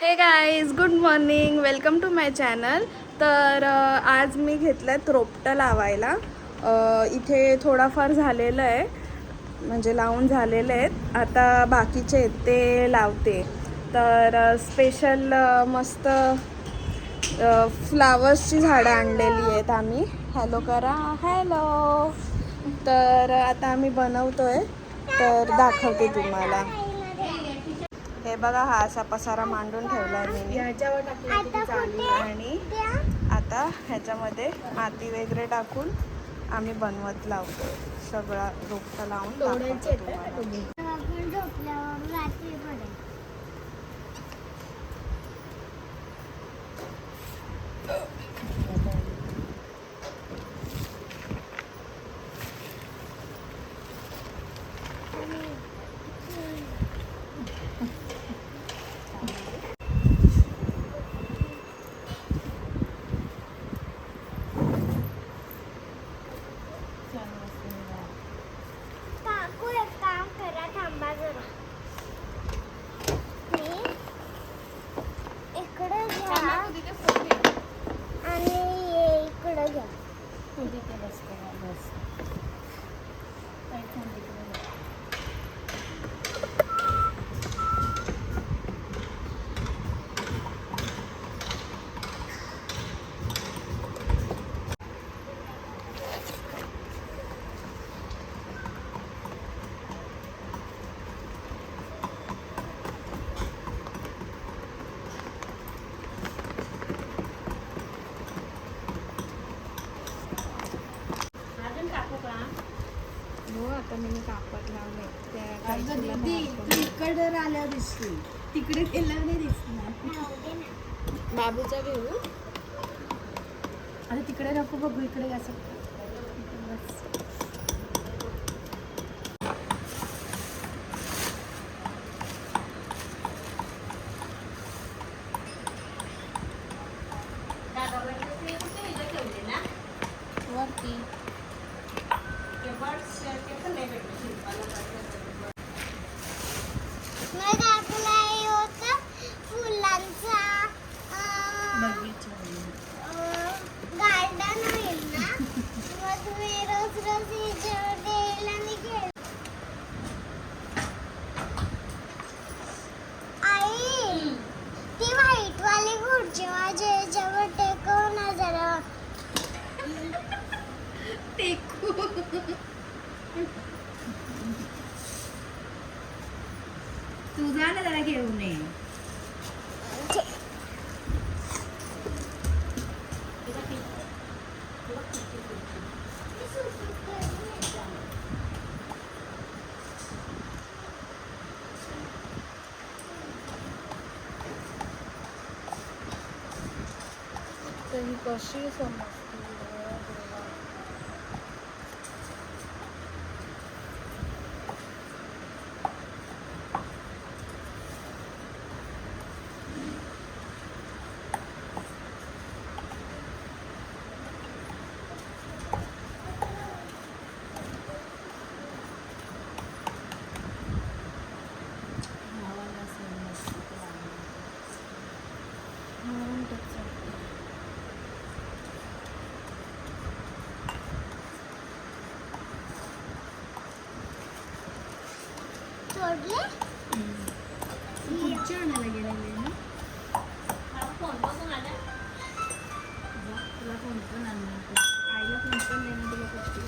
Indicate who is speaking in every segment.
Speaker 1: हे guys, good morning, welcome to my channel. तर आज मी घेतलं रोपटं लावायला. इथे थोडाफार झालेलं आहे, म्हणजे लावून झालेले आहेत. आता बाकीचे आहेत ते लावते. तर स्पेशल मस्त फ्लावर्सची झाडं आणलेली आहेत आम्ही. हॅलो करा, हॅलो. तर आता आम्ही बनवतोय, तर दाखवते तुम्हाला. हे बघा, हा असा पसारा मांडून ठेवलाय मी आणि आता ह्याच्यामध्ये माती वगैरे टाकून आम्ही बनवत लावतो. सगळा रोपटा लावून दाखवतो तुम्हाला. हो, आता मी कापड लावले.
Speaker 2: इकडे आल्या दिसली, तिकडे गेल्यावर नाही दिसणार.
Speaker 1: बाबूचा घेऊ
Speaker 2: आता तिकडे नको बघू, इकडे असं.
Speaker 1: वरती
Speaker 2: तू जा ना जरा घेऊन ये.
Speaker 1: ही कशी समजते.
Speaker 2: पुढच्या आणायला गेलेले ना. तुला फोन पण आणणार, आईला फोन पण देणार, तुला कशी.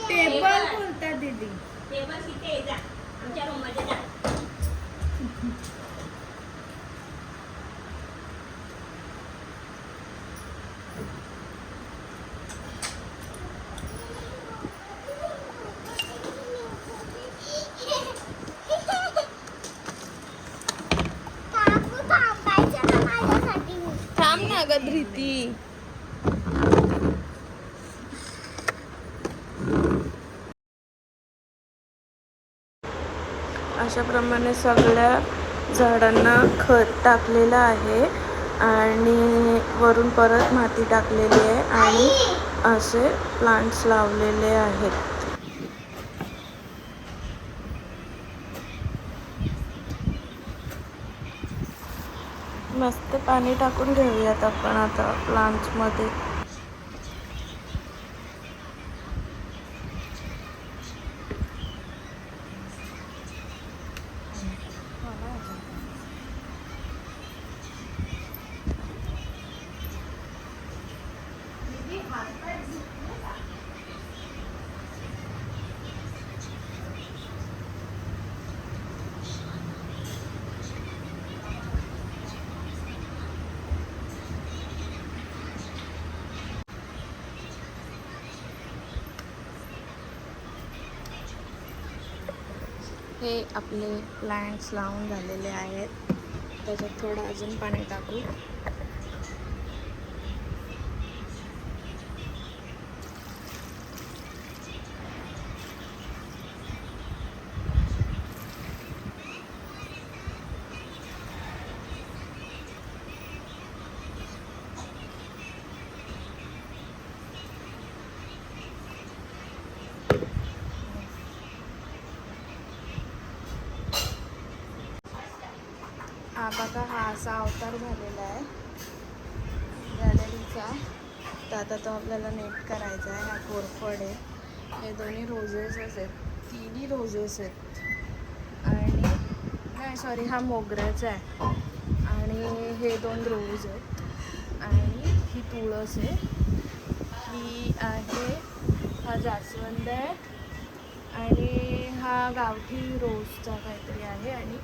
Speaker 2: टेबल बोलतात दीदी.
Speaker 3: टेबल तिथे जा, आमच्या रूम मध्ये जा.
Speaker 1: थांब ना ग धृती. अशाप्रमाणे सगळ्या झाडांना खत टाकलेलं आहे आणि वरून परत माती टाकलेली आहे आणि असे प्लांट्स लावलेले आहेत. मस्त पाणी टाकून घेऊयात आपण आता प्लांट्समध्ये. हे आपले प्लांट्स लावून झालेले आहेत. त्याच्यात थोडं अजून पाणी टाकू. हा बघा, हा असा अवतार झालेला आहे गॅलरीचा. तर आता तो आपल्याला नेट करायचा आहे. हा कोरफड आहे. हे दोन्ही रोजेसच आहेत, तिन्ही रोजेस आहेत. आणि नाही सॉरी, हा मोगऱ्याचा आहे. आणि हे 2 रोज आहेत. आणि ही तुळस आहे, ही आहे, हा जास्वंद आहे आणि हा गावठी रोजचा काहीतरी आहे. आणि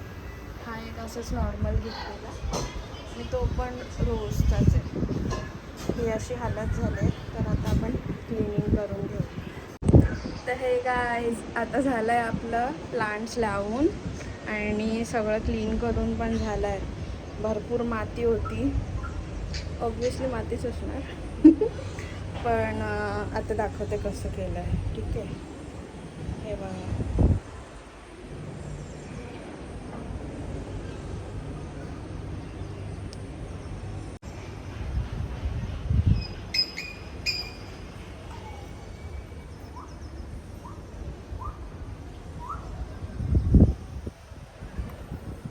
Speaker 1: हा एक असंच नॉर्मल घेतलेला आणि तो पण रोजचाच आहे. ही अशी हालत झाली. तर आता आपण क्लिनिंग करून घेऊ. तर हे गाईज आता झालं आहे आपलं प्लांट्स लावून आणि सगळं क्लीन करून पण झालं आहे. भरपूर माती होती, ऑब्वियसली मातीच असणार. पण आता दाखवते कसं केलं आहे. ठीक आहे, हे बघा.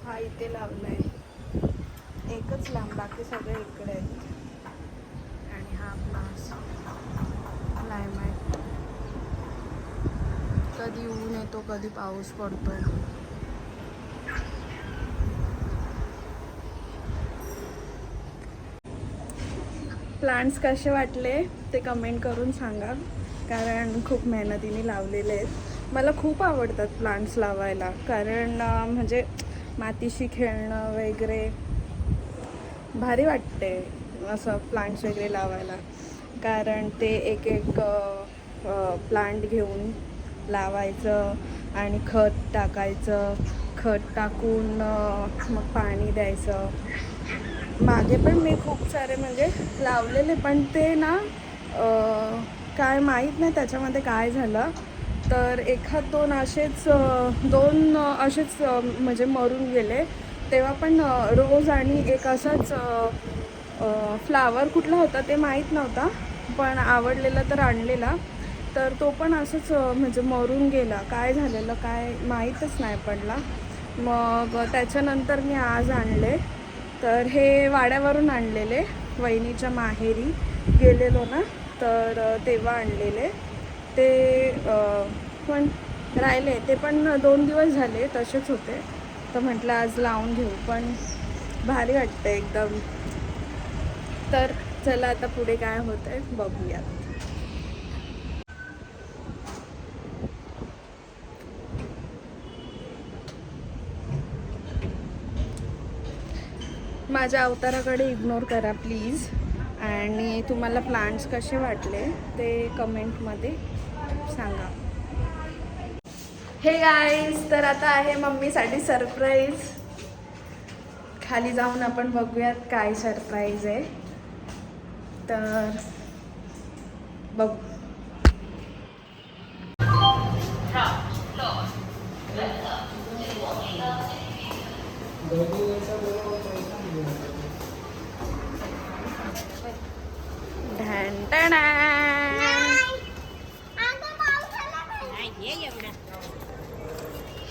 Speaker 1: हा इथे लावला आहे, एकच लांब, बाकी सगळे इकडे आहेत. आणि हा आपला लाईम आहे. कधी ऊन येतो, कधी पाऊस पडतो. प्लांट्स कसे वाटले ते कमेंट करून सांगा, कारण खूप मेहनतीने लावलेले आहेत. मला खूप आवडतात प्लांट्स लावायला, कारण म्हणजे मातीशी खेळणं वगैरे भारी वाटते असं प्लांट्स वगैरे लावायला. कारण ते एक एक प्लांट घेऊन लावायचं आणि खत टाकायचं. खत टाकून मग पाणी द्यायचं. मागे पण मी खूप सारे म्हणजे लावलेले, पण ते ना काय माहीत नाही त्याच्यामध्ये काय झालं. तर एखाद दोन असेच म्हणजे मरून गेले. तेव्हा पण रोज आणि एक असाच फ्लावर कुठला होता ते माहीत नव्हता, पण आवडलेला तर आणलेला. तर तो पण असंच म्हणजे मरून गेला. काय झालेलं काय माहीतच नाही पडला. मग त्याच्यानंतर मी आज आणले. तर हे वाड्यावरून आणलेले, वहिनीच्या माहेरी गेलेलो ना, तर तेव्हा आणलेले. ते पण राहिले, ते पण 2 दिवस झाले तसेच होते. तर म्हटलं आज लावून घेऊ, पण भारी वाटतं एकदम. तर चला आता पुढे काय होतं आहे बघूयात. माझ्या अवताराकडे इग्नोर करा प्लीज. आणि तुम्हाला प्लांट्स कसे वाटले ते कमेंटमध्ये सांगा. हे गाईज, तर आता आहे मम्मीसाठी सरप्राईज. खाली जाऊन आपण बघूयात काय सरप्राईज आहे. तर बघू.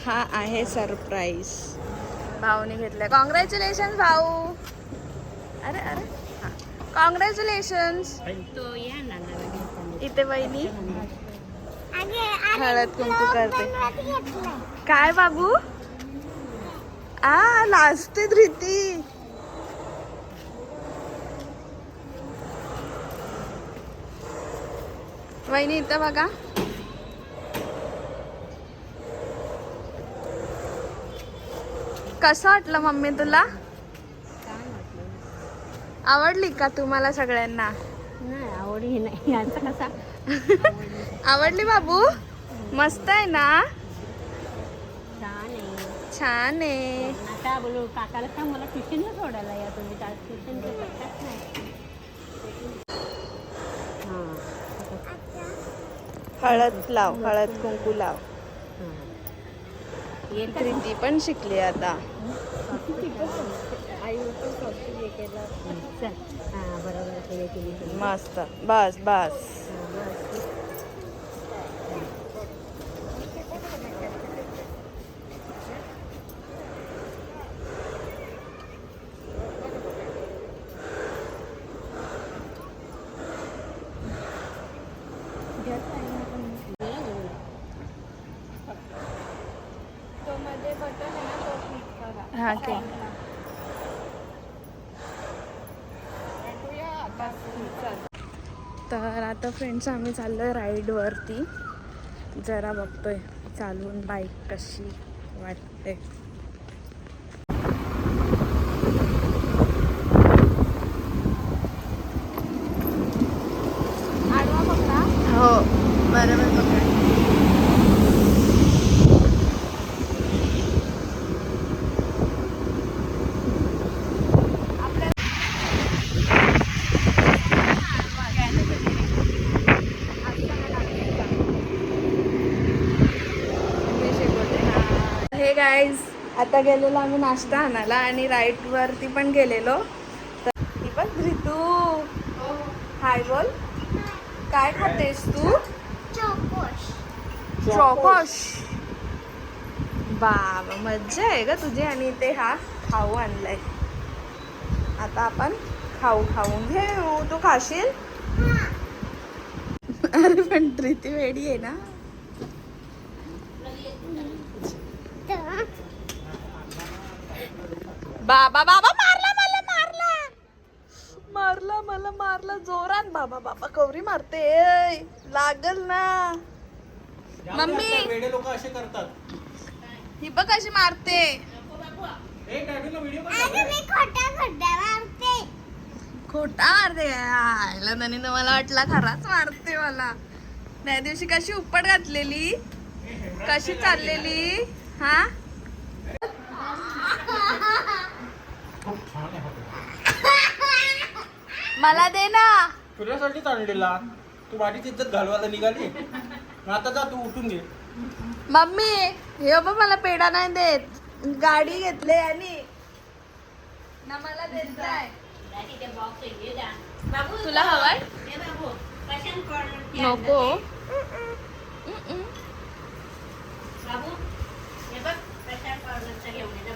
Speaker 1: हा आहे सरप्राईज. भाऊने घेतलंय. कॉंग्रॅच्युलेशन भाऊ. अरे अरे हा कॉंग्रॅच्युलेशन्स.
Speaker 3: तो या ना
Speaker 1: इथे बहिणी हळद कुंकू करते. काय बाबू लाजते धृती. वहिनी इथं बघा. कसं वाटलं मम्मी तुला? आवडली का तुम्हाला सगळ्यांना?
Speaker 3: नाही आवडी नाही याचा कसा
Speaker 1: आवडली बाबू? मस्त आहे ना?
Speaker 3: छान आहे.
Speaker 1: छान आहे.
Speaker 3: आता बोलू काकाला सांग मला ट्युशनला सोडायला या तुम्ही. ट्युशनचं पत्ताच नाही.
Speaker 1: हळद लाव, हळद कुंकू लाव.
Speaker 3: येतं
Speaker 1: प्रीती पण शिकली आता.
Speaker 3: आई पण हे केलं. चल हां बरोबर ते केली.
Speaker 1: मस्त. बस बस. हा के तर आता फ्रेंड्स आम्ही चाललोय राईडवरती. जरा बघतोय चालवून बाईक कशी वाटते. आडवा पकडा. हो बरोबर पकडा. हे गाईज आता गेलेलो आम्ही नाश्ता आणायला आणि राईड वरती पण गेलेलो. तर ही बघ ऋतू. हाय बोल. काय खातेस तू? चोकोश. बाबा मज्जा आहे का तुझी. आणि ते हा खाऊ आणलाय. आता आपण खाऊ खाऊन घेऊ. तू खाशील? अरे पण प्रीती वेडी आहे ना. बाबा बाबा मारला मला. मारला जोरात. बाबा बाबा कवरी मारते. लागल ना मम्मी.
Speaker 4: वेडे लोक असे करतात.
Speaker 1: ही बघ कशी मारते. खोटा मारते. आयला त्याने तर मला वाटला खराच मारते मला. त्या दिवशी कशी उपट घातलेली. कशी चाललेली. हा मला दे ना.
Speaker 4: तुझ्यासाठीच आणलेला. तू माझीच इज्जत घालवायला निघाली. आता जा तू उठून घे.
Speaker 1: मम्मी हे बघ मला पेढा नाही देत. गाडी घेतले आणि ना मला देत आहे. तुला हवाय? नको.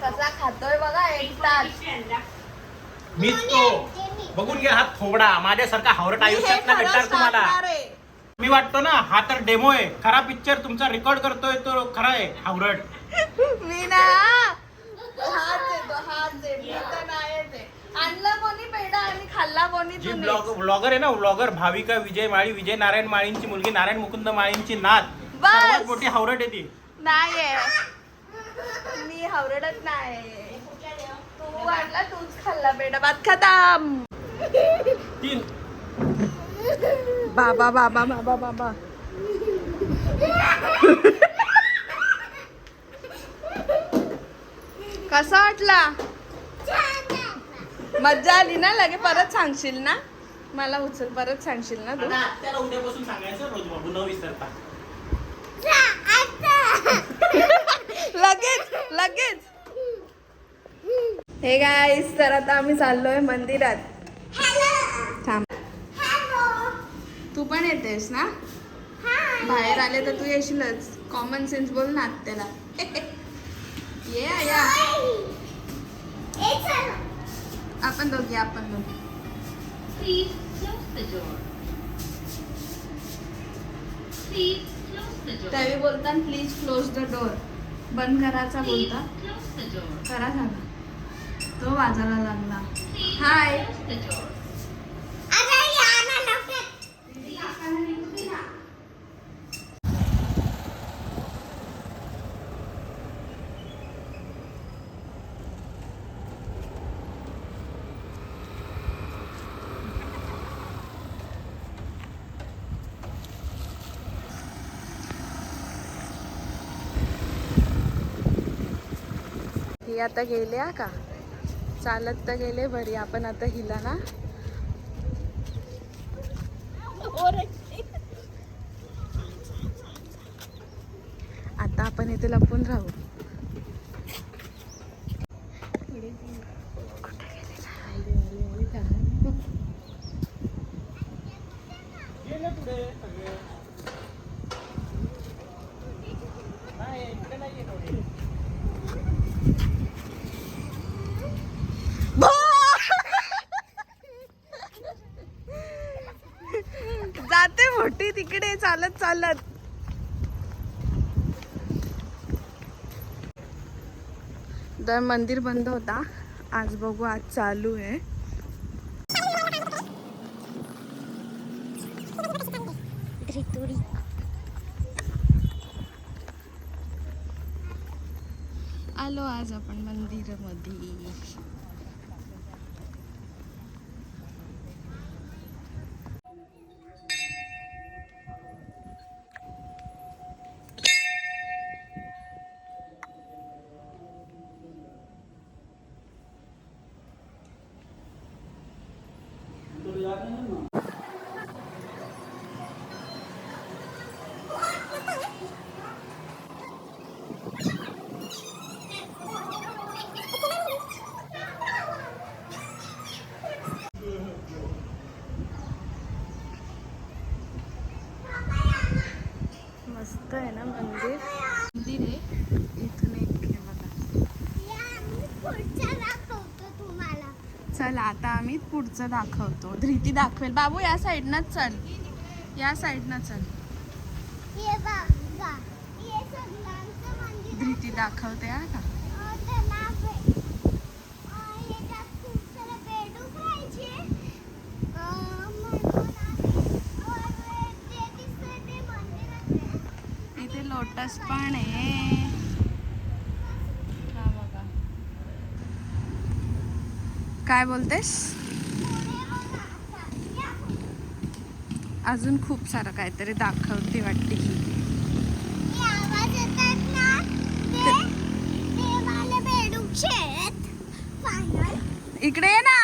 Speaker 1: कसा खातोय बघा एकटाच.
Speaker 4: मीच तो. बघून घे हात थोबडा. माझ्यासारखा हावरट आयुष्यात नाही भेटणार तुम्हाला. मी वाटतो ना हा तर डेमो आहे. खरा पिक्चर तुमचा रेकॉर्ड करतोय तो खरा आहे हावरट.
Speaker 1: मी ना हाच आहे. मी तर नाहीच आहे. आणला कोणी पेढा आणि खाल्ला कोणी
Speaker 4: जी
Speaker 1: तुम्ही.
Speaker 4: ब्लॉगर आहे ना ब्लॉगर भाविका विजय माळी. विजय नारायण माळींची मुलगी. नारायण मुकुंद माळींची नात.
Speaker 1: बस.
Speaker 4: सर्वात मोठी हावरट आहे ती.
Speaker 1: नाहीये. मी हावरडत नाही. तू आणला तूच खाल्ला पेढा. भात खतम.
Speaker 4: 3
Speaker 1: बाबा बाबा बाबा बाबा. कसा वाटला? मज्जा आली ना. लगे परत सांगशील ना मला. उचल परत सांगशील ना तू.
Speaker 4: आता आत्याला उद्यापासून सांगायचं रोज बाबू न विसरता.
Speaker 1: लगेच. हे गाईस तर आता आम्ही चाललोय मंदिरात. थांब. तू पण येतेस ना? बाहेर आले तर तू येशीलच. कॉमन सेन्स बोल ना आत्याला. ये या आपण दोघी
Speaker 3: Please close the door. Please close the door.
Speaker 1: त्यावेळी बोलतात प्लीज क्लोज द डोर. बंद करायचा
Speaker 3: Please
Speaker 1: बोलता.
Speaker 3: close the door.
Speaker 1: करा झाला. तो वाजायला लागला.
Speaker 3: Please
Speaker 1: high.
Speaker 3: close the door.
Speaker 1: ही आता गेले का चालत तर गेले बरी. आपण आता हिला ना आता आपण इथे लपून राहू. जाते मोठी तिकडे चालत चालत. तर मंदिर बंद होता, आज बघू आज चालू आहे. आलो आज आपण मंदिरामध्ये. मस्त आहे ना मंदिर. मंदिर आहे इथून एक हे बघा. चला आता आम्ही पुढचं दाखवतो. धृती दाखवेल. बाबू या साईडनंच चल, या साईडनं चल. धृती दाखवते हा का. इथे लोटस पण आहे. हा बघा. काय बोलतेस. अजून खूप सारं काहीतरी दाखवते वाटते ही. इकडे ये ना.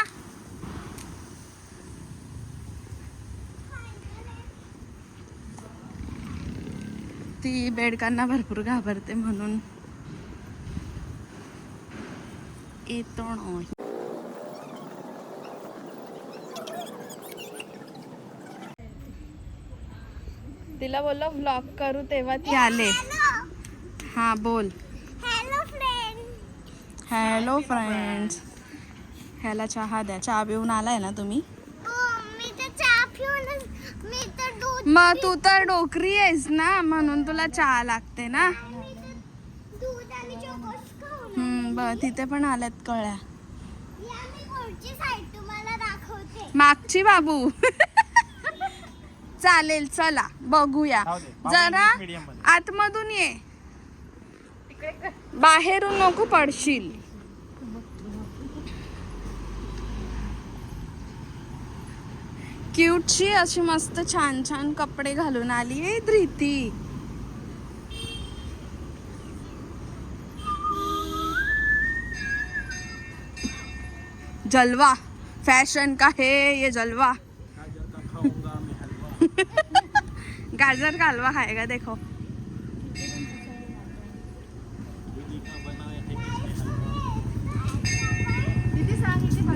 Speaker 1: ती बेडकांना भरपूर घाबरते म्हणून येतो ना. तिला बोललो व्लॉग करू तेव्हा ती आले. हा बोल. Hello friends. ह्याला चहा द्या. चहा पिऊन आलाय ना तुम्ही. मग तू तर डोकरी आहेस ना म्हणून तुला चहा लागते ना. बर तिथे पण आल्यात कळ्या. मागची बाबू. चालेल चला बघूया. जरा आतमधून ये, बाहेरून नको पडशील. क्यूटची अशी मस्त छान छान कपडे घालून आली आहे धृती. जलवा फैशन का है ये जलवा. गाजर का हलवा खाएगा देखो.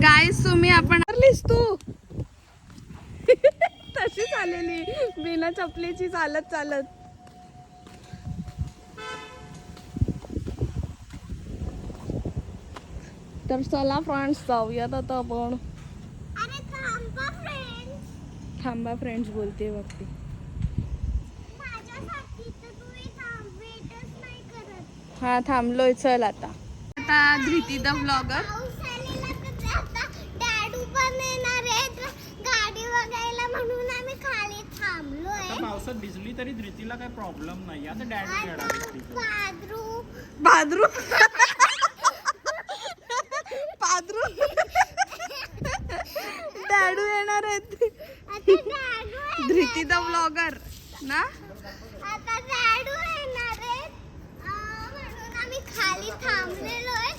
Speaker 1: गाइस तुम्ही आपण तू तशी चाललेली बिना चपलीची चालत चालत. तर चला फ्रेंड्स जाऊयात आता आपण.
Speaker 2: अरे थांबा फ्रेंड्स,
Speaker 1: थांबा फ्रेंड्स बोलते बघते.
Speaker 2: माझ्यासाठी तर तुम्ही वेटच नाही करत.
Speaker 1: हा थांबलोय, चल आता. आता धृती द ब्लॉगर.
Speaker 2: पाऊस आलेला तर आता डॅडू पण येणार आहेत गाडी बघायला, म्हणून आम्ही खाली थांबलोय.
Speaker 4: पावसात भिजली तरी धृतीला काही प्रॉब्लेम नाही. आता डॅडी
Speaker 2: बादरू
Speaker 1: पादरू पादरू डॅडू येणार आहेत.
Speaker 2: आता डॅडू
Speaker 1: धृती द ब्लॉगर ना.
Speaker 2: आता डॅडू येणार आहेत म्हणून आम्ही खाली थांबलेलोय.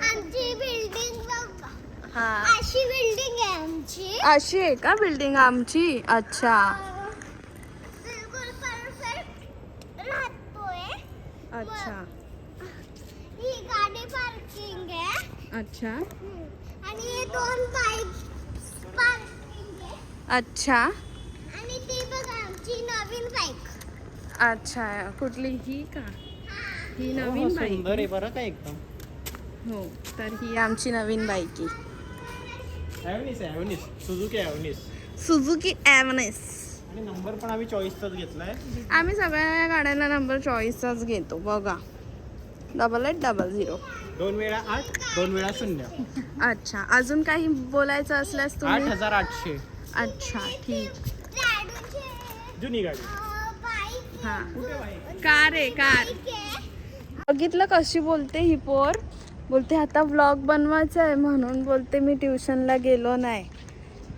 Speaker 2: आमची बिल्डिंग बघा,
Speaker 1: हा
Speaker 2: अशी बिल्डिंग आहे आमची.
Speaker 1: अशी आहे का बिल्डिंग आमची? अच्छा
Speaker 2: बिलकुल परफेक्ट राहतोय.
Speaker 1: अच्छा
Speaker 2: ही गाडी पार्किंग आहे.
Speaker 1: अच्छा
Speaker 2: आणि हे 2 बाईक पार्किंग आहे.
Speaker 1: अच्छा
Speaker 2: आणि ती बघा आमची नवीन बाईक.
Speaker 1: अच्छा कुठली ही का? ही नवीन बाईक.
Speaker 4: सुंदर आहे बरं का एकदम.
Speaker 1: हो तर ही आमची नवीन बाईक
Speaker 4: ॲव्हनिस सुझुकी ॲव्हनिस.
Speaker 1: सुझुकी ॲव्हनिस.
Speaker 4: आणि नंबर पण आम्ही चॉईसचाच घेतलाय.
Speaker 1: आम्ही सगळ्या गाड्यांना नंबर चॉईसचाच घेतो बघा. 8800.
Speaker 4: 2 वेळा 8, 2 वेळा 0.
Speaker 1: अच्छा अजून काही बोलायचं असल्यास तुम्ही.
Speaker 4: 8800
Speaker 1: अच्छा ठीक.
Speaker 2: डॅडूची
Speaker 4: जुनी गाडी.
Speaker 2: बाईक
Speaker 1: हा
Speaker 4: कुठे बाई?
Speaker 1: कार आहे कार. बघितलं कशी बोलते ही पोर. बोलते आता व्लॉग बनवायचा आहे म्हणून बोलते मी ट्युशनला गेलो नाही.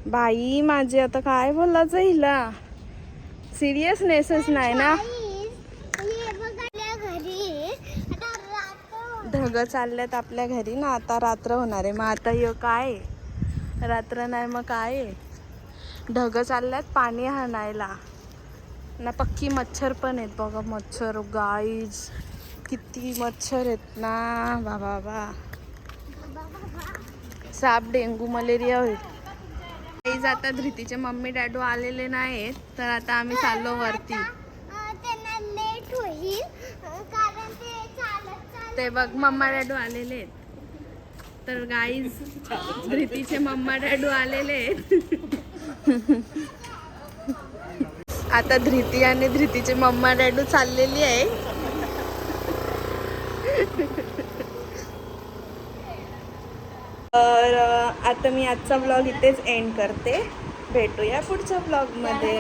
Speaker 1: बाई माझी आता काय बोलायचं हिला. सिरियसनेसच नाही ना.
Speaker 2: हे बघा घरी आता रात्र
Speaker 1: ढग चालल्यात आपल्या घरी ना. आता रात्र होणार आहे. मग आता हे काय आहे? रात्र नाही मग काय आहे? ढग चालल्यात पाणी हाणायला ना. पक्की मच्छर पण आहेत बघा. मच्छर गाईज किती मच्छर आहेत ना. बाबा बा साप डेंगू मलेरिया होईल. गाईज आता धृतीचे मम्मी डॅडू आलेले नाहीत तर आता आम्ही चाललो वरती.
Speaker 2: त्यांना लेट होईल कारण ते चालत
Speaker 1: ते बघ मम्मा डॅडू आलेले आहेत. तर गाईज धृतीचे मम्मा डॅडू आलेले आहेत. आता धृती आणि धृतीचे मम्मा डॅडू चाललेली आहे. तर आता मी आजचा व्लॉग इथेच एंड करते. भेटूया पुढच्या व्लॉगमध्ये.